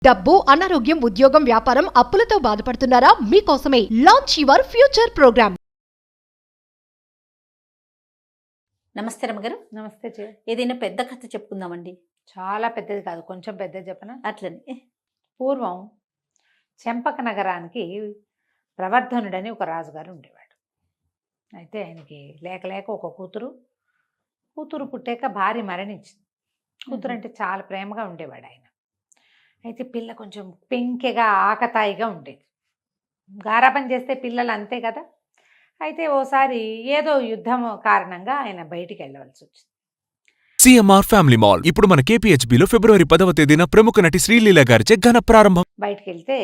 డబ్బు, అనారోగ్యం, ఉద్యోగం, వ్యాపారం, అప్పులతో బాధపడుతున్నారా? మీకోసమే లాంచ్ యువర్ ఫ్యూచర్ ప్రోగ్రామ్. నమస్తే రమ్మగారు. నమస్తే చే ఏదైనా పెద్ద కథ చెప్పుకుందామండి. చాలా పెద్దది కాదు, కొంచెం పెద్దది చెప్పనా? అట్లని పూర్వం చెంపక నగరానికి ప్రవర్ధనుడని ఒక రాజుగారు ఉండేవాడు. అయితే ఆయనకి లేక లేక ఒక కూతురు పుట్టాక భార్య మరణించింది. కూతురు అంటే చాలా ప్రేమగా ఉండేవాడు ఆయన. అయితే పిల్ల కొంచెం పెంకెగా ఆకతాయిగా ఉండేది. గారాబం చేస్తే పిల్లలు అంతే కదా. అయితే ఓసారి ఏదో యుద్ధం కారణంగా ఆయన బయటికి వెళ్ళవలసి వచ్చింది. సిఎంఆర్ ఫ్యామిలీ మాల్ ఇప్పుడు మన కేపీహెచ్బీలో ఫిబ్రవరి 10వ తేదీన ప్రముఖ నటి శ్రీలీల గారిచే ఘన ప్రారంభం. బయటికి వెళ్తే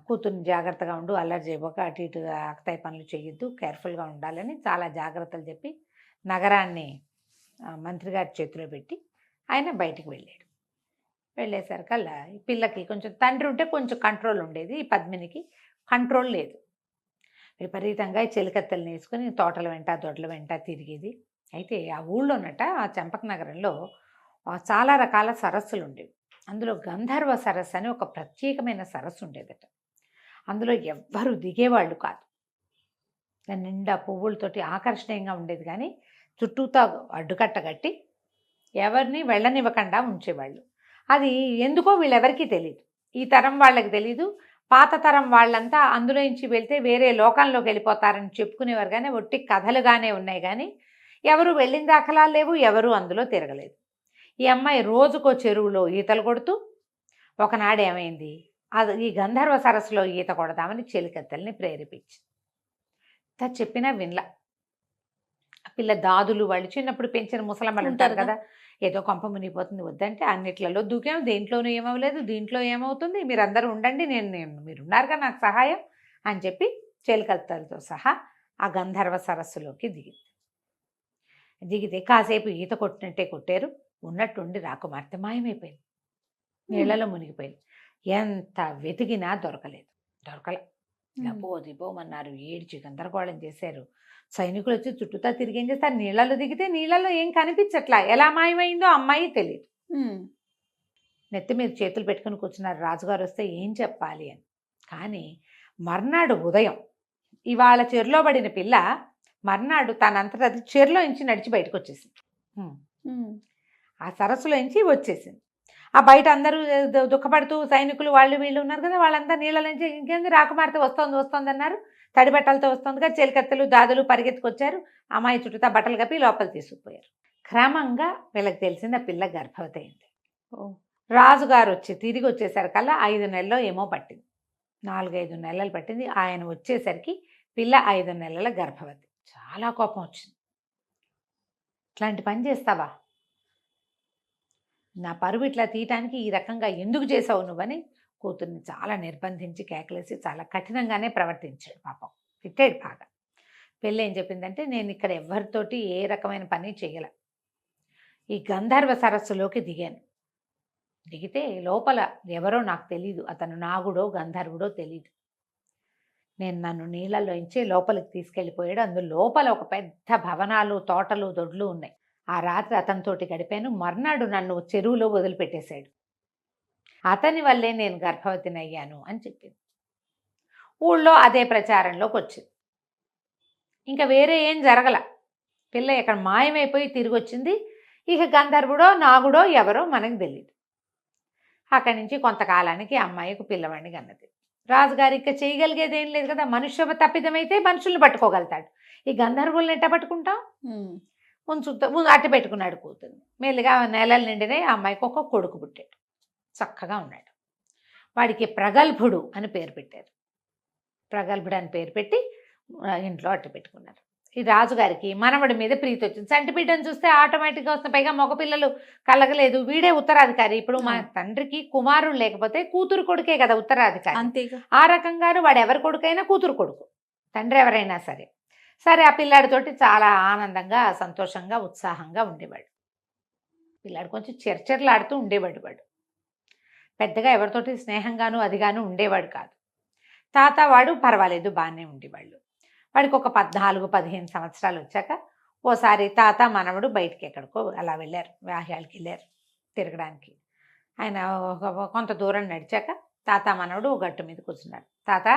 కూతుర్ని జాగ్రత్తగా ఉండు, అల్లరి చేయబోక, అటు ఇటుగా ఆకతాయి పనులు చేయొద్దు, కేర్ఫుల్గా ఉండాలని చాలా జాగ్రత్తలు చెప్పి నగరాన్ని మంత్రి గారి చేతిలో పెట్టి ఆయన బయటికి వెళ్ళాడు. వెళ్ళేసరికల్లా ఈ పిల్లకి కొంచెం తండ్రి ఉంటే కొంచెం కంట్రోల్ ఉండేది, ఈ పద్మినికి కంట్రోల్ లేదు. విపరీతంగా ఈ చెలికత్తెలను వేసుకొని తోటల వెంట దొడ్ల వెంట తిరిగేది. అయితే ఆ ఊళ్ళోనట, ఆ చెంపక నగరంలో చాలా రకాల సరస్సులు ఉండేవి. అందులో గంధర్వ సరస్సు అని ఒక ప్రత్యేకమైన సరస్సు ఉండేదట. అందులో ఎవ్వరూ దిగేవాళ్ళు కాదు. దాని నిండా పువ్వులతోటి ఆకర్షణీయంగా ఉండేది, కానీ చుట్టూతో అడ్డుకట్ట కట్టి ఎవరిని వెళ్ళనివ్వకుండా ఉంచేవాళ్ళు. అది ఎందుకో వీళ్ళెవరికీ తెలియదు. ఈ తరం వాళ్ళకి తెలీదు. పాత తరం వాళ్ళంతా అందులోంచి వెళ్తే వేరే లోకంలోకి వెళ్ళిపోతారని చెప్పుకునేవారు, కానీ ఒట్టి కథలుగానే ఉన్నాయి, కానీ ఎవరు వెళ్ళిన దాఖలాలు లేవు, ఎవరు అందులో తిరగలేదు. ఈ అమ్మాయి రోజుకో చెరువులో ఈతలు కొడుతూ, ఒకనాడు ఏమైంది, అది ఈ గంధర్వ సరస్సులో ఈత కొడదామని చెలికత్తెల్ని ప్రేరేపించింది. చెప్పినా వినలా. ఆ పిల్ల దాదులు వాళ్ళు చిన్నప్పుడు పెంచిన ముసలమ్మలు ఉంటారు కదా, ఏదో కొంప మునిగిపోతుంది వద్దంటే అన్నిట్లలో దూకాము, దేంట్లోనూ ఏమవ్వలేదు, దీంట్లో ఏమవుతుంది, మీరందరూ ఉండండి, మీరున్నారుగా నాకు సహాయం అని చెప్పి చెలికత్తెలతో సహా ఆ గంధర్వ సరస్సులోకి దిగితే కాసేపు ఈత కొట్టినట్టే కొట్టారు. ఉన్నట్టుండి రాకుమార్తె మాయమైపోయింది, నీళ్లలో మునిగిపోయింది. ఎంత వెతికినా దొరకలే. పోమన్నారు, ఏడ్చి గందరగోళం చేశారు. సైనికులు వచ్చి చుట్టూతా తిరిగి ఏం చేస్తారు, నీళ్ళలో దిగితే నీళ్ళలో ఏం కనిపించట్లా, ఎలా మాయమైందో అమ్మాయి తెలియదు. నెత్తి మీద చేతులు పెట్టుకుని కూర్చున్నారు. రాజుగారు వస్తే ఏం చెప్పాలి అని. కానీ మర్నాడు ఉదయం ఇవాళ చెరులో పడిన పిల్ల మర్నాడు తనంతట అది చెరులో నుంచి నడిచి బయటకు వచ్చేసింది. ఆ సరస్సులో నుంచి వచ్చేసింది. ఆ బయట అందరూ దుఃఖపడుతూ సైనికులు వాళ్ళు వీళ్ళు ఉన్నారు కదా, వాళ్ళంతా నీళ్ళ నుంచి ఇంకేంది రాకుమార్తె వస్తోంది అన్నారు. తడి బట్టలతో వస్తుంది కదా, చెలికత్తెలు దాదులు పరిగెత్తుకొచ్చారు. అమ్మాయి చుట్టూతా బట్టలు కప్పి లోపల తీసుకుపోయారు. క్రమంగా వీళ్ళకి తెలిసింది ఆ పిల్ల గర్భవతి అయింది. రాజుగారు తిరిగి వచ్చేసరికల్లా 5 నెలల్లో ఏమో పట్టింది, 4-5 నెలలు పట్టింది. ఆయన వచ్చేసరికి పిల్ల 5 నెలల గర్భవతి. చాలా కోపం వచ్చింది. ఇట్లాంటి పని చేస్తావా, నా పరువు ఇట్లా తీయటానికి ఈ రకంగా ఎందుకు చేసావు నువ్వని కూతుర్ని చాలా నిర్బంధించి కేకలేసి చాలా కఠినంగానే ప్రవర్తించాడు. పాపం తిట్టాడు బాగా. పెళ్ళి ఏం చెప్పిందంటే, నేను ఇక్కడ ఎవరితోటి ఏ రకమైన పని చేయలే, ఈ గంధర్వ సరస్సులోకి దిగితే లోపల ఎవరో నాకు తెలీదు, అతను నాగుడో గంధర్వుడో తెలీదు. నన్ను నీళ్ళలోంచి లోపలికి తీసుకెళ్ళిపోయాడు. అందులో లోపల ఒక పెద్ద భవనాలు, తోటలు, దొడ్లు ఉన్నాయి. ఆ రాత్రి అతనితోటి గడిపాను. మర్నాడు నన్ను చెరువులో వదిలిపెట్టేశాడు. అతని వల్లే నేను గర్భవతిని అయ్యాను అని చెప్పింది. ఊళ్ళో అదే ప్రచారంలోకి వచ్చింది. ఇంకా వేరే ఏం జరగల. పిల్ల ఇక్కడ మాయమైపోయి తిరిగి వచ్చింది. ఇక గంధర్వుడో నాగుడో ఎవరో మనకు తెలియదు. అక్కడి నుంచి కొంతకాలానికి అమ్మాయికి పిల్లవాడిని కన్నది. రాజుగారి ఇక చేయగలిగేది ఏం లేదు కదా, మనుష్య తప్పిదమైతే మనుషుల్ని పట్టుకోగలుగుతాడు. ఈ గంధర్వుల్ని ఎట్ట పట్టుకుంటాం, అట్టి పెట్టుకున్నాడు కూతుర్ని. మెల్లిగా నెలలు నిండినే ఆ అమ్మాయికి ఒక కొడుకు పుట్టాడు. చక్కగా ఉన్నాడు. వాడికి ప్రగల్భుడు అని పేరు పెట్టారు. ప్రగల్భుడు అని పేరు పెట్టి ఇంట్లో అట్టు పెట్టుకున్నారు. ఈ రాజుగారికి మనవడి మీద ప్రీతి వచ్చింది. చంటి బిడ్డను చూస్తే ఆటోమేటిక్గా వస్తుంది. పైగా మగపిల్లలు కలగలేదు, వీడే ఉత్తరాధికారి. ఇప్పుడు మా తండ్రికి కుమారుడు లేకపోతే కూతురు కొడుకే కదా ఉత్తరాధికారి. అంతేగా. ఆ రకంగా వాడు ఎవరి కొడుకైనా కూతురు కొడుకు, తండ్రి ఎవరైనా సరే. ఆ పిల్లాడితోటి చాలా ఆనందంగా, సంతోషంగా, ఉత్సాహంగా ఉండేవాడు. పిల్లాడు కొంచెం చర్చర్లాడుతూ ఉండేవాడు. వాడు పెద్దగా ఎవరితోటి స్నేహంగాను అదిగాను ఉండేవాడు కాదు. తాత వాడు పర్వాలేదు, బాగానే ఉండేవాళ్ళు. వాడికి ఒక 14-15 సంవత్సరాలు వచ్చాక ఓసారి తాత మనవడు బయటికి ఎక్కడికో అలా వెళ్ళారు, వ్యాహ్యాలకి వెళ్ళారు తిరగడానికి. ఆయన కొంత దూరం నడిచాక తాత మనవడు ఒక గట్టు మీద కూర్చున్నాడు. తాత,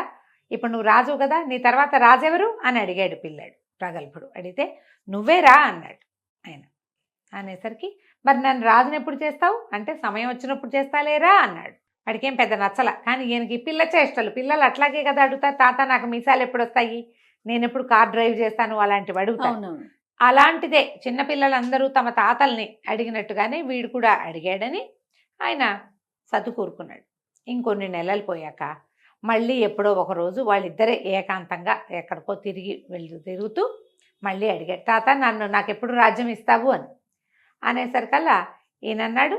ఇప్పుడు నువ్వు రాజు కదా, నీ తర్వాత రాజెవరు అని అడిగాడు పిల్లాడు. ప్రగల్భుడు అడిగితే నువ్వే రా అన్నాడు ఆయన. అనేసరికి మరి నన్ను రాజుని ఎప్పుడు చేస్తావు అంటే సమయం వచ్చినప్పుడు చేస్తాలేరా అన్నాడు. వాడికేం పెద్ద నచ్చల. కానీ ఈయనకి పిల్ల చేష్టలు, పిల్లలు అట్లాగే కదా అడుగుతారు, తాత నాకు మీసాలు ఎప్పుడు వస్తాయి, నేను ఎప్పుడు కార్ డ్రైవ్ చేస్తాను అలాంటివి అడుగుతాను. అవునవును. అలాంటిదే చిన్నపిల్లలందరూ తమ తాతల్ని అడిగినట్టుగానే వీడు కూడా అడిగాడని ఆయన సర్దుకూరుకున్నాడు. ఇంకొన్ని నెలలు పోయాక మళ్ళీ ఎప్పుడో ఒకరోజు వాళ్ళిద్దరే ఏకాంతంగా ఎక్కడికో తిరుగుతూ మళ్ళీ అడిగాడు, తాత నాకు ఎప్పుడు రాజ్యం ఇస్తావు అని. అనేసరికల్లా ఈయన అన్నాడు,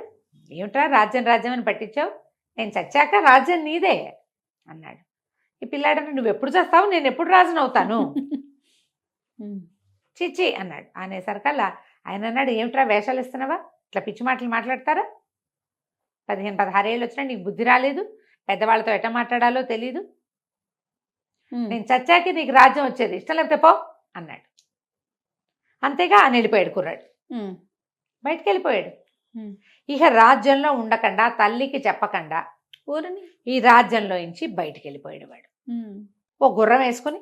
ఏమిట్రా రాజ్యం అని పట్టించావు, నేను చచ్చాక రాజ్యం నీదే అన్నాడు. ఈ పిల్లాడని నువ్వు ఎప్పుడు చేస్తావు, నేను ఎప్పుడు రాజును అవుతాను చిచ్చి అన్నాడు. అనేసరికల్లా ఆయన అన్నాడు, ఏమిట్రా వేషాలు ఇస్తున్నావా, ఇట్లా పిచ్చి మాటలు మాట్లాడతారా, 15-16 ఏళ్ళు వచ్చినా నీకు బుద్ధి రాలేదు, పెద్దవాళ్ళతో ఎట్లా మాట్లాడాలో తెలీదు, నేను చచ్చాకి నీకు రాజ్యం వచ్చేది, ఇష్టం లేకపోతే పో అన్నాడు. అంతేగా అని వెళ్ళిపోయాడు కుర్రాడు, బయటికి వెళ్ళిపోయాడు. ఇక రాజ్యంలో ఉండకుండా తల్లికి చెప్పకుండా ఊరని ఈ రాజ్యంలో నుంచి బయటికి వెళ్ళిపోయాడు వాడు. ఓ గుర్రం వేసుకుని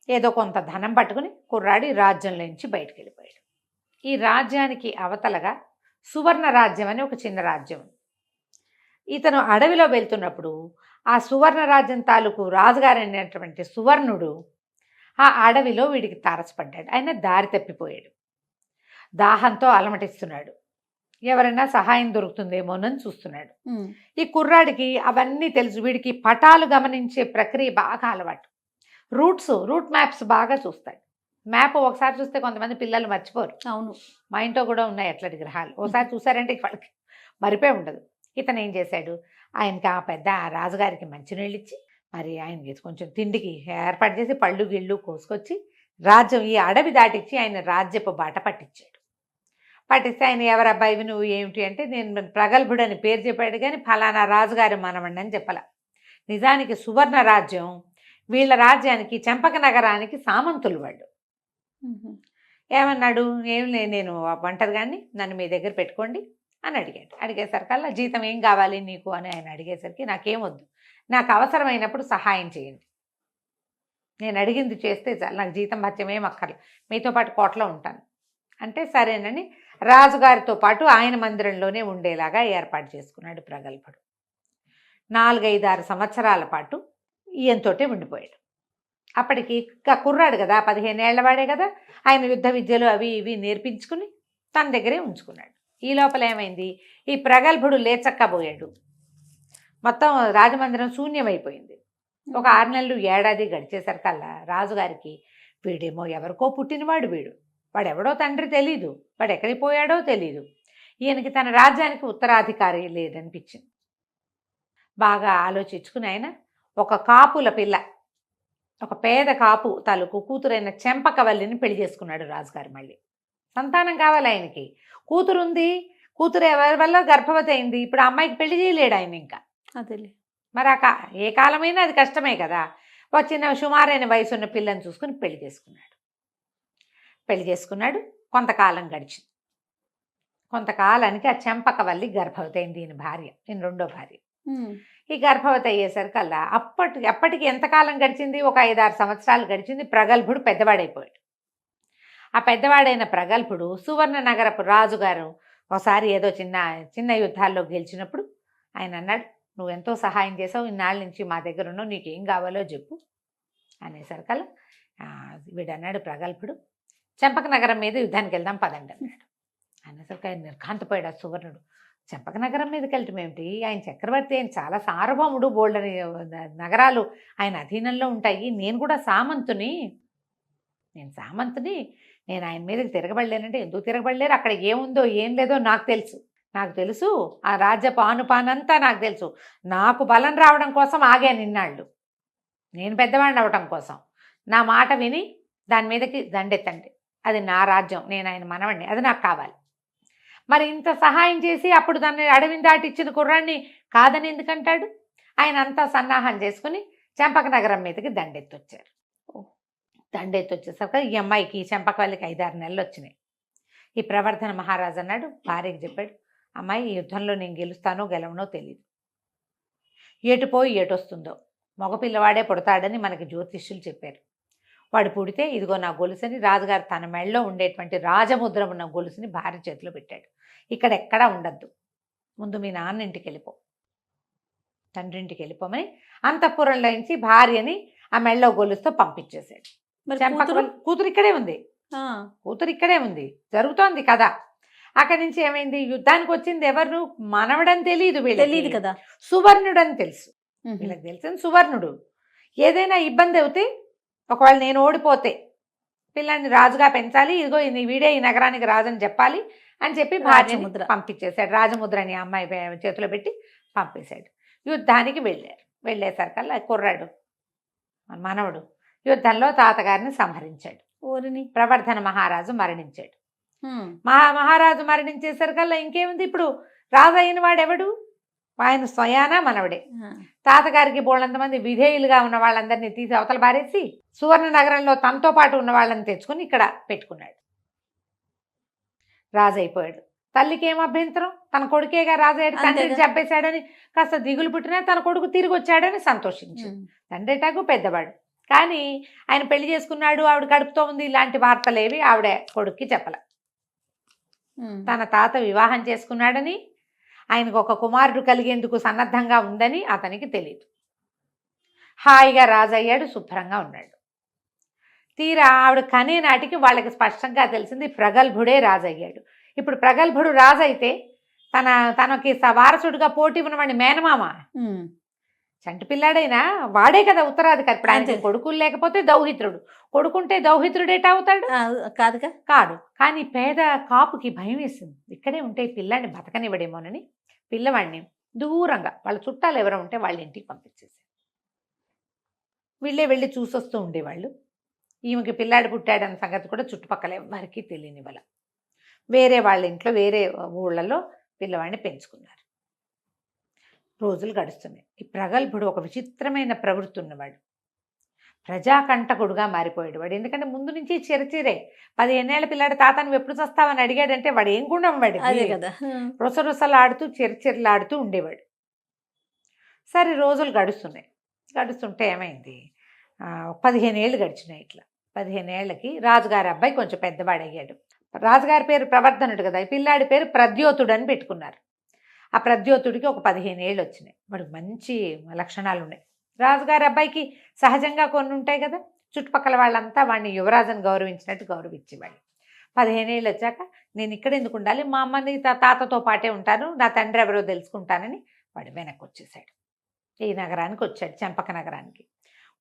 ఏదో కొంత ధనం పట్టుకుని కుర్రాడు ఈ రాజ్యంలో నుంచి బయటికి వెళ్ళిపోయాడు. ఈ రాజ్యానికి అవతలగా సువర్ణ రాజ్యం అని ఒక చిన్న రాజ్యం. ఇతను అడవిలో వెళ్తున్నప్పుడు ఆ సువర్ణ రాజ్యం తాలూకు రాజుగారు అనేటువంటి సువర్ణుడు ఆ అడవిలో వీడికి తారసపడ్డాడు. ఆయన దారి తప్పిపోయాడు, దాహంతో అలమటిస్తున్నాడు, ఎవరైనా సహాయం దొరుకుతుందేమోనని చూస్తున్నాడు. ఈ కుర్రాడికి అవన్నీ తెలుసు, వీడికి పటాలు గమనించే ప్రక్రియ బాగా అలవాటు, రూట్ మ్యాప్స్ బాగా చూస్తాడు. మ్యాప్ ఒకసారి చూస్తే కొంతమంది పిల్లలు మర్చిపోరు. అవును, మా ఇంట్లో కూడా ఉన్నాయి అట్లాంటి గ్రహాలు. ఒకసారి చూసారంటే వాళ్ళకి మరిపే ఉండదు. ఇతను ఏం చేశాడు, ఆయనకి ఆ పెద్ద రాజుగారికి మంచినీళ్ళు ఇచ్చి మరి ఆయనకి కొంచెం తిండికి ఏర్పాటు చేసి పళ్ళు గిళ్ళు కోసుకొచ్చి రాజ్యం ఈ అడవి దాటిచ్చి ఆయన రాజ్యపు బాట పట్టించాడు. పట్టిస్తే ఆయన ఎవరబ్బాయివి నువ్వు ఏమిటి అంటే నేను ప్రగల్భుడు అని పేరు చెప్పాడు, కానీ ఫలానా రాజుగారి మనవండి అని చెప్పాల. నిజానికి సువర్ణ రాజ్యం వీళ్ళ రాజ్యానికి చెంపక నగరానికి సామంతులు వాళ్ళు. ఏమన్నాడు, ఏం నేను వంటది కానీ నన్ను మీ దగ్గర పెట్టుకోండి అని అడిగాడు. అడిగేసరికల్లా జీతం ఏం కావాలి నీకు అని ఆయన అడిగేసరికి నాకేం వద్దు, నాకు అవసరమైనప్పుడు సహాయం చేయండి, నేను అడిగింది చేస్తే చాలు, నాకు జీతం భత్యం ఏం అక్కర్లేదు, మీతో పాటు కోటలో ఉంటాను అంటే సరేనని రాజుగారితో పాటు ఆయన మందిరంలోనే ఉండేలాగా ఏర్పాటు చేసుకున్నాడు ప్రగల్భుడు. 4-5-6 సంవత్సరాల పాటు ఈయనతోటే ఉండిపోయాడు. అప్పటికి కుర్రాడు కదా, 15 ఏళ్ల వాడే కదా, ఆయన యుద్ధ విద్యలు అవి ఇవి నేర్పించుకుని తన దగ్గరే ఉంచుకున్నాడు. ఈ లోపల ఏమైంది, ఈ ప్రగల్భుడు లేచక్కబోయాడు, మొత్తం రాజమందిరం శూన్యమైపోయింది. ఒక 6 నెలలు ఏడాది గడిచేసరికల్లా రాజుగారికి వీడేమో ఎవరికో పుట్టినవాడు, వాడెవడో తండ్రి తెలీదు, వాడు ఎక్కడికి పోయాడో తెలీదు, ఈయనకి తన రాజ్యానికి ఉత్తరాధికారి లేదనిపించింది. బాగా ఆలోచించుకుని ఆయన ఒక కాపుల పిల్ల, ఒక పేద కాపు తాలూకు కూతురైన చెంపకవల్లిని పెళ్లి చేసుకున్నాడు రాజుగారు. మళ్ళీ సంతానం కావాలి ఆయనకి, కూతురుంది, కూతురు ఎవరి వల్ల గర్భవతి అయింది, ఇప్పుడు ఆ అమ్మాయికి పెళ్లి చేయలేడు ఆయన ఇంకా. అదేలే మరి ఏ కాలమైనా అది కష్టమే కదా. ఒక చిన్న సుమారైన వయసు ఉన్న పిల్లని చూసుకుని పెళ్లి చేసుకున్నాడు. కొంతకాలం గడిచింది. కొంతకాలానికి ఆ చెంపకవల్లి గర్భవతి అయింది, ఈయన భార్య, ఈయన రెండో భార్య. ఈ గర్భవతి అయ్యేసరికల్లా అప్పటికి ఎంతకాలం గడిచింది, ఒక 5-6 సంవత్సరాలు గడిచింది. ప్రగల్భుడు పెద్దవాడైపోయాడు. ఆ పెద్దవాడైన ప్రగల్భుడు సువర్ణ నగరపు రాజుగారు ఒకసారి ఏదో చిన్న యుద్ధాల్లో గెలిచినప్పుడు ఆయన అన్నాడు, నువ్వు ఎంతో సహాయం చేసావు, ఇన్నాళ్ళ నుంచి మా దగ్గర ఉన్నావు, నీకేం కావాలో చెప్పు అనేసరికల్లా వీడు అన్నాడు ప్రగల్భుడు, చెంపక నగరం మీద యుద్ధానికి వెళ్దాం పదండి అన్నాడు. అనేసరికి ఆయన నిర్ఘాంతపోయాడు. ఆ సువర్ణుడు చెంపక నగరం మీదకి వెళ్ళటం ఏమిటి, ఆయన చక్రవర్తి, ఆయన చాలా సార్వభౌముడు, బోల్డని నగరాలు ఆయన అధీనంలో ఉంటాయి, నేను కూడా సామంతుని, నేను ఆయన మీదకి తిరగబడలేనంటే ఎందుకు తిరగబడలేరు, అక్కడ ఏముందో ఏం లేదో నాకు తెలుసు, ఆ రాజ్య పానుపానంతా నాకు తెలుసు, నాకు బలం రావడం కోసం ఆగాను ఇన్నాళ్ళు, నేను పెద్దవాడిని అవటం కోసం, నా మాట విని దాని మీదకి దండెత్తండి, అది నా రాజ్యం, నేను ఆయన మనవడిని, అది నాకు కావాలి. మరి ఇంత సహాయం చేసి అప్పుడు దాన్ని అడవిని దాటిచ్చిన కుర్రాన్ని కాదని ఎందుకంటాడు. ఆయన అంతా సన్నాహం చేసుకుని చెంపక నగరం మీదకి దండెత్తొచ్చారు. దండెత్తొచ్చేసరికి ఈ అమ్మాయికి చెంపకవల్లికి 5-6 నెలలు వచ్చినాయి. ఈ ప్రవర్ధన మహారాజు అన్నాడు, భార్యకి చెప్పాడు, అమ్మాయి ఈ యుద్ధంలో నేను గెలుస్తానో గెలవనో తెలియదు, ఎటు పోయి ఎటొస్తుందో, మగపిల్లవాడే పుడతాడని మనకి జ్యోతిష్యులు చెప్పారు. వాడు పుడితే ఇదిగో నా గొలుసుని రాజుగారు తన మెడలో ఉండేటువంటి రాజముద్ర ఉన్న గొలుసుని భార్య చేతిలో పెట్టాడు. ఇక్కడ ఎక్కడా ఉండద్దు, ముందు మీ నాన్న ఇంటికి వెళ్ళిపో, తండ్రింటికి వెళ్ళిపోమని అంతఃపురంలో నుంచి భార్యని ఆ మెడలో గొలుసుతో పంపించేశాడు. మరి కూతురు ఇక్కడే ఉంది, కూతురు ఇక్కడే ఉంది, జరుగుతోంది కదా. అక్కడి నుంచి ఏమైంది, యుద్ధానికి వచ్చింది ఎవరు, మనవడని తెలియదు, తెలియదు కదా, సువర్ణుడు అని తెలుసు. వీళ్ళకి తెలిసింది సువర్ణుడు. ఏదైనా ఇబ్బంది అవుతే, ఒకవేళ నేను ఓడిపోతే పిల్లాన్ని రాజుగా పెంచాలి, ఇదిగో వీడే ఈ నగరానికి రాజని చెప్పాలి అని చెప్పి భార్యని పంపించేశాడు. రాజముద్ర అని అమ్మాయి చేతిలో పెట్టి పంపేశాడు. యుద్ధానికి వెళ్ళారు. వెళ్ళేసరికల్లా కుర్రాడు మనవడు యుద్ధంలో తాతగారిని సంహరించాడు. ప్రవర్ధన మహారాజు మరణించాడు. మహారాజు మరణించేసరికల్లా ఇంకేముంది, ఇప్పుడు రాజు అయిన వాడెవడు, ఆయన స్వయాన మనవడే. తాతగారికి బోళ్ళంతమంది విధేయులుగా ఉన్న వాళ్ళందరినీ తీసి అవతల బారేసి సువర్ణ నగరంలో తనతో పాటు ఉన్న వాళ్ళని తెచ్చుకుని ఇక్కడ పెట్టుకున్నాడు. రాజు అయిపోయాడు. తల్లికి ఏం అభ్యంతరం, తన కొడుకేగా రాజు అయ్యాడు, తండ్రికి చంపేశాడని కాస్త దిగులు పుట్టినా తన కొడుకు తిరిగి వచ్చాడని సంతోషించు. తండ్రి ఎటాకు పెద్దవాడు, కానీ ఆయన పెళ్లి చేసుకున్నాడు, ఆవిడ కడుపుతో ఉంది, ఇలాంటి వార్తలేవి ఆవిడ కొడుక్కి చెప్పల. తన తాత వివాహం చేసుకున్నాడని, ఆయనకు ఒక కుమారుడు కలిగేందుకు సన్నద్ధంగా ఉందని అతనికి తెలియదు. హాయిగా రాజు అయ్యాడు, శుభ్రంగా ఉన్నాడు. తీరా ఆవిడ కనే నాటికి వాళ్ళకి స్పష్టంగా తెలిసింది ప్రగల్భుడే రాజు అయ్యాడు. ఇప్పుడు ప్రగల్భుడు రాజు అయితే తనకి వారసుడిగా పోటీ ఉన్నవాడిని మేనమామ, చంటి పిల్లాడైనా వాడే కదా ఉత్తరాధికారి. ఇప్పుడు ఆయన కొడుకులు లేకపోతే దౌహిత్రుడు, కొడుకుంటే దౌహిత్రుడేటా అవుతాడు, కాదుగా కాడు. కానీ పేద కాపుకి భయం వేసింది, ఇక్కడే ఉంటే ఈ పిల్లాడిని బతకనివ్వడేమోనని పిల్లవాడిని దూరంగా వాళ్ళ చుట్టాలు ఎవరో ఉంటే వాళ్ళ ఇంటికి పంపించేసారు. వీళ్ళే వెళ్ళి చూసొస్తూ ఉండేవాళ్ళు. ఈమెకి పిల్లాడు పుట్టాడన్న సంగతి కూడా చుట్టుపక్కల ఎవరికి తెలియనివ్వాల. వేరే వాళ్ళ ఇంట్లో వేరే ఊళ్ళలో పిల్లవాడిని పెంచుకున్నారు. రోజులు గడుస్తున్నాయి. ఈ ప్రగల్భుడు ఒక విచిత్రమైన ప్రవృత్తి ఉన్నవాడు, ప్రజాకంటకుడుగా మారిపోయాడు వాడు. ఎందుకంటే ముందు నుంచి చిరచిరే 15 ఏళ్ల పిల్లాడు తాత నువ్వు ఎప్పుడు చస్తావని అడిగాడంటే వాడు ఏం గుండం వాడు, రుసరుసలాడుతూ చిరచిరలాడుతూ ఉండేవాడు. సరే రోజులు గడుస్తుంటే ఏమైంది, 15 ఏళ్ళు గడిచినాయి. ఇట్లా 15 ఏళ్ళకి రాజుగారి అబ్బాయి కొంచెం పెద్దవాడు అయ్యాడు. రాజుగారి పేరు ప్రవర్ధనుడు కదా, పిల్లాడి పేరు ప్రద్యోతుడు అని పెట్టుకున్నారు. ఆ ప్రద్యోతుడికి ఒక 15 ఏళ్ళు వచ్చినాయి. వాడికి మంచి లక్షణాలు ఉన్నాయి. రాజుగారి అబ్బాయికి సహజంగా కొన్ని ఉంటాయి కదా, చుట్టుపక్కల వాళ్ళంతా వాడిని యువరాజుని గౌరవించినట్టు గౌరవించేవాళ్ళు. 15 ఏళ్ళు వచ్చాక నేను ఇక్కడ ఎందుకు ఉండాలి, మా అమ్మని తాతతో పాటే ఉంటాను, నా తండ్రి ఎవరో తెలుసుకుంటానని వాడు వెనక్కి వచ్చేసాడు. ఈ నగరానికి వచ్చాడు, చెంపక నగరానికి.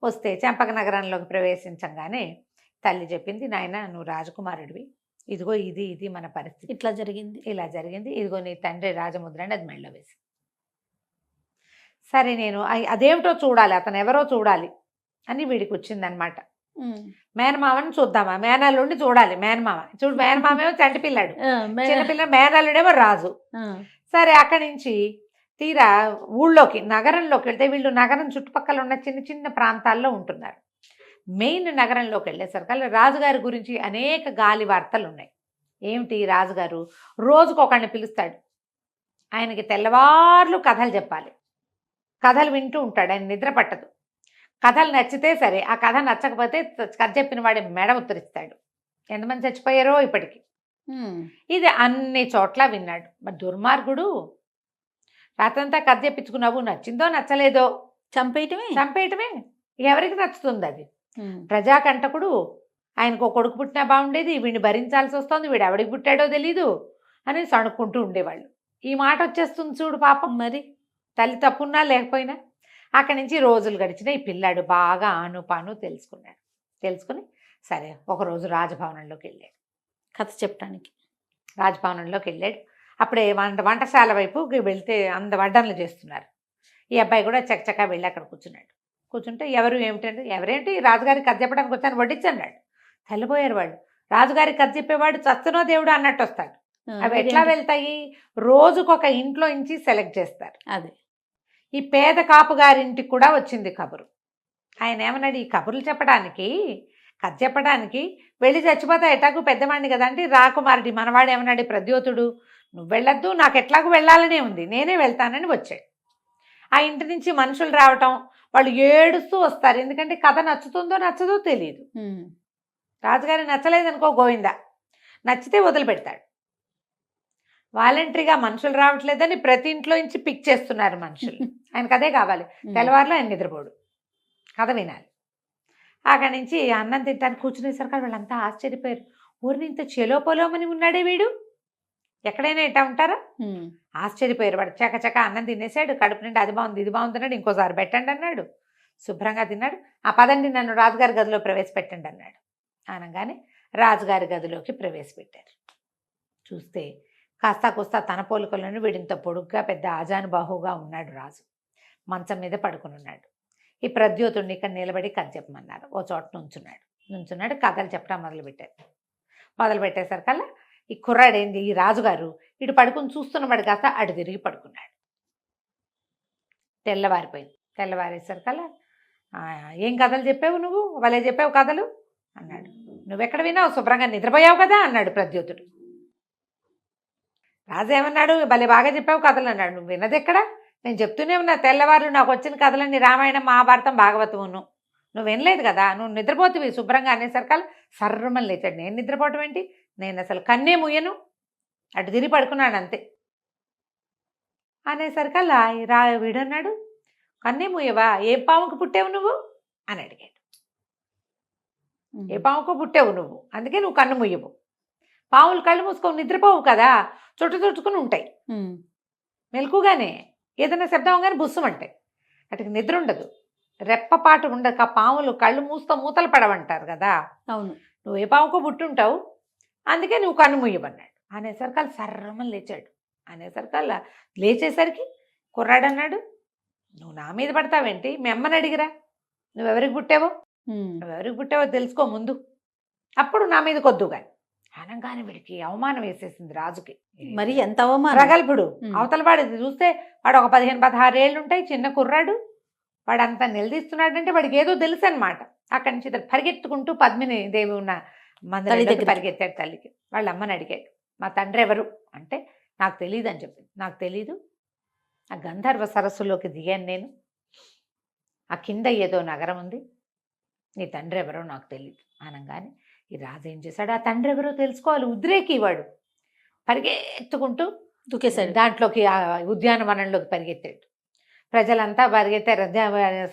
వస్తే చెంపక నగరంలోకి ప్రవేశించగానే తల్లి చెప్పింది, నాయన నువ్వు రాజకుమారుడివి, ఇదిగో ఇది మన పరిస్థితి, ఇలా జరిగింది, ఇదిగో నీ తండ్రి రాజముద్ర అని అది మెళ్ళ వేసి. సరే నేను అదేమిటో చూడాలి, అతను ఎవరో చూడాలి అని వీడికి వచ్చిందనమాట. మేనమామని చూద్దామా, మేనల్లుండి చూడాలి. మేనమామ చూడు, మేనమామేమో చంటి పిల్లాడు, చిన్నపిల్ల, మేనల్లుడేమో రాజు. సరే అక్కడి నుంచి తీరా ఊళ్ళోకి నగరంలోకి వెళ్తే, వీళ్ళు నగరం చుట్టుపక్కల ఉన్న చిన్న చిన్న ప్రాంతాల్లో ఉంటున్నారు. మెయిన్ నగరంలోకి వెళ్ళేసరికి రాజుగారి గురించి అనేక గాలి వార్తలు ఉన్నాయి. ఏమిటి, రాజుగారు రోజుకొకరిని పిలుస్తాడు, ఆయనకి తెల్లవార్లు కథలు చెప్పాలి, కథలు వింటూ ఉంటాడు, ఆయన నిద్ర పట్టదు. కథలు నచ్చితే సరే, ఆ కథ నచ్చకపోతే కథ చెప్పిన వాడి మెడ ఉత్తరిస్తాడు. ఎంతమంది చచ్చిపోయారో ఇప్పటికి. ఇది అన్ని చోట్ల విన్నాడు. మరి దుర్మార్గుడు రాత్రంతా కథ చెప్పించుకున్నావు, నచ్చిందో నచ్చలేదో చంపేయటమే. ఎవరికి నచ్చుతుంది అది? ప్రజాకంటకుడు, ఆయనకు ఒక కొడుకు పుట్టినా బాగుండేది, వీడిని భరించాల్సి వస్తుంది, వీడు ఎవడికి పుట్టాడో తెలీదు అని సణుక్కుంటూ ఉండేవాళ్ళు. ఈ మాట వచ్చేస్తుంది చూడు పాపం. మరి తల్లి తప్పున్నా లేకపోయినా. అక్కడి నుంచి రోజులు గడిచిన ఈ పిల్లాడు బాగా ఆనుపాను తెలుసుకుని సరే ఒకరోజు రాజభవనంలోకి వెళ్ళాడు కథ చెప్పడానికి. రాజభవనంలోకి వెళ్ళాడు. అప్పుడే వంటశాల వైపు వెళ్తే వడ్డనలు చేస్తున్నారు. ఈ అబ్బాయి కూడా చకచకా వెళ్ళి అక్కడ కూర్చుంటే ఎవరేంటి రాజుగారికి కథ చెప్పడానికి వచ్చాను వడ్డించన్నాడు. తెల్లబోయారు వాళ్ళు. రాజుగారికి కథ చెప్పేవాడు చస్తునో దేవుడు అన్నట్టు వస్తాడు. అవి ఎట్లా వెళ్తాయి, రోజుకొక ఇంట్లో నుంచి సెలెక్ట్ చేస్తారు. అదే ఈ పేద కాపు గారింటికి కూడా వచ్చింది కబురు. ఆయన ఏమన్నాడు, ఈ కబుర్లు చెప్పడానికి కథ చెప్పడానికి వెళ్ళి చచ్చిపోతా ఎటాకు పెద్దవాడిని కదా అంటే, రాకుమారుడి మనవాడు ఏమన్నాడు, ప్రద్యోతుడు నువ్వు వెళ్ళొద్దు, నాకు ఎట్లాగూ వెళ్ళాలనే ఉంది, నేనే వెళ్తానని వచ్చాడు. ఆ ఇంటి నుంచి మనుషులు రావటం, వాళ్ళు ఏడుస్తూ వస్తారు, ఎందుకంటే కథ నచ్చుతుందో నచ్చదో తెలియదు. రాజుగారి నచ్చలేదనుకో గోవిందా, నచ్చితే వదిలిపెడతాడు. వాలంటరీగా మనుషులు రావట్లేదని ప్రతి ఇంట్లో నుంచి పిక్ చేస్తున్నారు మనుషులు. ఆయనకు అదే కావాలి. తెల్లవారులో ఆయన నిద్రపోడు, కథ వినాలి. అక్కడి నుంచి అన్నం తింటానికి కూర్చునేసరికి వాళ్ళంతా ఆశ్చర్యపోయారు. ఊరిని ఇంత చెలోపలోమని ఉన్నాడే వీడు, ఎక్కడైనా ఇట్టా ఉంటారా? ఆశ్చర్యపోయారు. వాడు చకచక అన్నం తినేసాడు, కడుపు నిండి అది బాగుంది ఇది బాగుంది అన్నాడు, ఇంకోసారి పెట్టండి అన్నాడు, శుభ్రంగా తిన్నాడు. ఆ పదండి నన్ను రాజుగారి గదిలో ప్రవేశపెట్టండి అన్నాడు. అనగానే రాజుగారి గదిలోకి ప్రవేశపెట్టారు. చూస్తే కాస్తా కూస్తా తన పోలికలను వీడింత పొడుగ్గా పెద్ద ఆజానుబాహుగా ఉన్నాడు రాజు. మంచం మీద పడుకుని ఉన్నాడు. ఈ ప్రద్యోతుడిని ఇక్కడ నిలబడి కథ చెప్పమన్నారు. ఓ చోట నుంచున్నాడు, కథలు చెప్పడం మొదలుపెట్టేసరికల్లా ఈ కుర్రాడేంది, ఈ రాజుగారు ఇటు పడుకుని చూస్తున్నవాడు కాస్త అటు తిరిగి పడుకున్నాడు. తెల్లవారేసరికల్లా ఏం కథలు చెప్పావు నువ్వు, వాళ్ళే చెప్పావు కథలు అన్నాడు. నువ్వెక్కడ విన్నావు, శుభ్రంగా నిద్రపోయావు కదా అన్నాడు ప్రద్యోతుడు. రాజు ఏమన్నాడు, భలే బాగా చెప్పావు కథలు అన్నాడు. నువ్వు విన్నది ఎక్కడ, నేను చెప్తూనే ఉన్నా, తెల్లవారు నాకు వచ్చిన కథలన్నీ రామాయణం మహాభారతం భాగవతమును, నువ్వు వినలేదు కదా, నువ్వు నిద్రపోతువి శుభ్రంగా అనేసరికల్ సర్రమని లేచాడు. నేను నిద్రపోవటం ఏంటి, నేను అసలు కన్నే ముయ్యను, అటు తిరిగి పడుకున్నాడు అంతే అనేసరికల్లా వీడన్నాడు, కన్నే ముయ్యవా, ఏ పాముకు పుట్టావు నువ్వు అని అడిగాడు. ఏ పాముకు పుట్టావు నువ్వు, అందుకే నువ్వు కన్ను ముయ్యవు. పాములు కళ్ళు మూసుకొని నిద్రపోవు కదా, చుట్టుకుని ఉంటాయి, మెలకుగానే ఏదైనా శబ్దం అవగానే బుస్సుమంటాయి, అటుకి నిద్ర ఉండదు, రెప్పపాటు ఉండక పాములు కళ్ళు మూతలు పడవంటారు కదా. అవును, నువ్వు ఏ పాముకో పుట్టుంటావు, అందుకే నువ్వు కన్ను ముయ్యమన్నాడు. అనేసరికల్లా సర్రమని లేచాడు. అనేసరికల్లా లేచేసరికి కుర్రాడన్నాడు, నువ్వు నా మీద పడతావేంటి, మీ అమ్మని అడిగిరా, నువ్వెవరికి పుట్టావో తెలుసుకో ముందు, అప్పుడు నా మీద కొద్దు కానీ అనగానే వీడికి అవమానం వేసేసింది రాజుకి. మరి ఎంత అవమానం, ప్రగల్భుడు అవతల వాడు చూస్తే వాడు ఒక 15-16 ఏళ్ళు ఉంటాయి, చిన్న కుర్రాడు, వాడు అంతా నిలదీస్తున్నాడంటే వాడికి ఏదో తెలుసు అనమాట. అక్కడి నుంచి ఇతను పరిగెత్తుకుంటూ పద్మిని దేవి ఉన్న మందిరం దగ్గర పరిగెత్తాడు. తల్లికి వాళ్ళ అమ్మని అడిగాడు, మా తండ్రి ఎవరు అంటే నాకు తెలియదు అని చెప్పింది. నాకు తెలీదు, ఆ గంధర్వ సరస్సులోకి దిగాను నేను, ఆ కింద ఏదో నగరం ఉంది, నీ తండ్రి ఎవరో నాకు తెలియదు అనగానే ఈ రాజు ఏం చేశాడు, ఆ తండ్రి ఎవరో తెలుసుకోవాలి, ఉద్రేకి వాడు పరిగెత్తుకుంటూ దూకేశాడు దాంట్లోకి, ఆ ఉద్యానవనంలోకి పరిగెత్తాడు. ప్రజలంతా పరిగెత్తారు,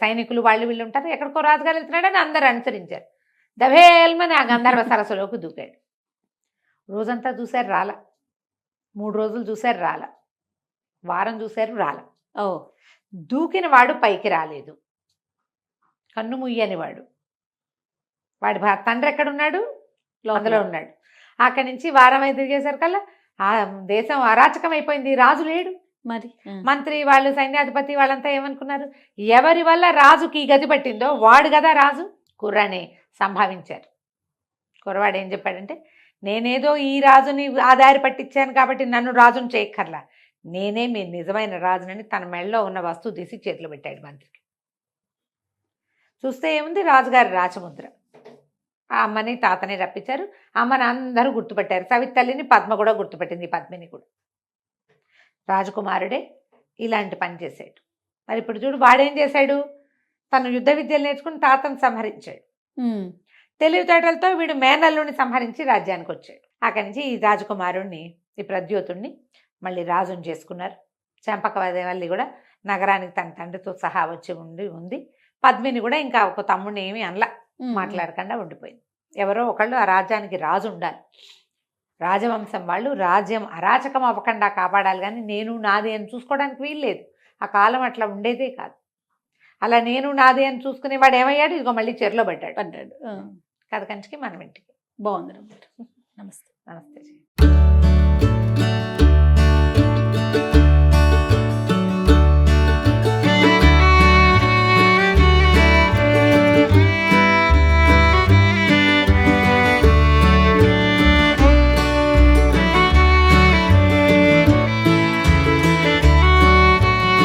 సైనికులు వాళ్ళు వీళ్ళు ఉంటారు, ఎక్కడికో రాజుగారు వెళ్తున్నాడని అందరూ అనుసరించారు. దభేల్మని ఆ గంధర్వ సరస్సులోకి దూకాడు. రోజంతా చూశారు రాల, 3 రోజులు చూశారు రాల, వారం చూశారు రాల. దూకిన వాడు పైకి రాలేదు, కన్ను ముయ్యని వాడు తండ్రి ఎక్కడున్నాడు, అందులో ఉన్నాడు. అక్కడి నుంచి వారం అయితే తిరిగేసరికల్లా ఆ దేశం అరాచకం అయిపోయింది, రాజు లేడు. మరి మంత్రి వాళ్ళు, సైన్యాధిపతి వాళ్ళంతా ఏమనుకున్నారు, ఎవరి వల్ల రాజుకి ఈ గతి పట్టిందో వాడు కదా రాజు. కుర్రాని సంభావించారు. కుర్రవాడు ఏం చెప్పాడంటే, నేనేదో ఈ రాజుని ఆదారి పట్టించాను కాబట్టి నన్ను రాజుని చేయక్కర్లా, నేనే మీ నిజమైన రాజునని తన మెడలో ఉన్న వస్తువు తీసి చేతిలో పెట్టాడు మంత్రికి. చూస్తే ఏముంది, రాజుగారి రాచముద్ర. ఆ అమ్మని తాతని రప్పించారు, అమ్మని అందరూ గుర్తుపెట్టారు, సవితల్లిని పద్మ కూడా గుర్తుపెట్టింది, పద్మిని కూడా. రాజకుమారుడే ఇలాంటి పని చేశాడు. మరి ఇప్పుడు చూడు, వాడేం చేశాడు, తను యుద్ధ విద్యలు నేర్చుకుని తాతను సంహరించాడు. తెలివితేటలతో వీడు మేనల్లుని సంహరించి రాజ్యానికి వచ్చాడు. అక్కడి నుంచి ఈ రాజకుమారుణ్ణి, ఈ ప్రద్యోతుణ్ణి మళ్ళీ రాజుని చేసుకున్నారు. చంపకవల్లి కూడా నగరానికి తన తండ్రితో సహా వచ్చి ఉంది. పద్మిని కూడా ఇంకా ఒక తమ్ముడిని ఏమి అనలా, మాట్లాడకుండా ఉండిపోయింది. ఎవరో ఒకళ్ళు ఆ రాజ్యానికి రాజు ఉండాలి, రాజవంశం వాళ్ళు రాజ్యం అరాచకం అవ్వకుండా కాపాడాలి, కానీ నేను నాది అని చూసుకోవడానికి వీల్లేదు. ఆ కాలం అట్లా ఉండేదే కాదు. అలా నేను నాది అని చూసుకునేవాడు ఏమయ్యాడు, ఇదిగో మళ్ళీ చెరలో పడ్డాడు. పడ్డాడు. కథ కంచికి మనం ఇంటికి. బాగుంది. నమస్తే. నమస్తే.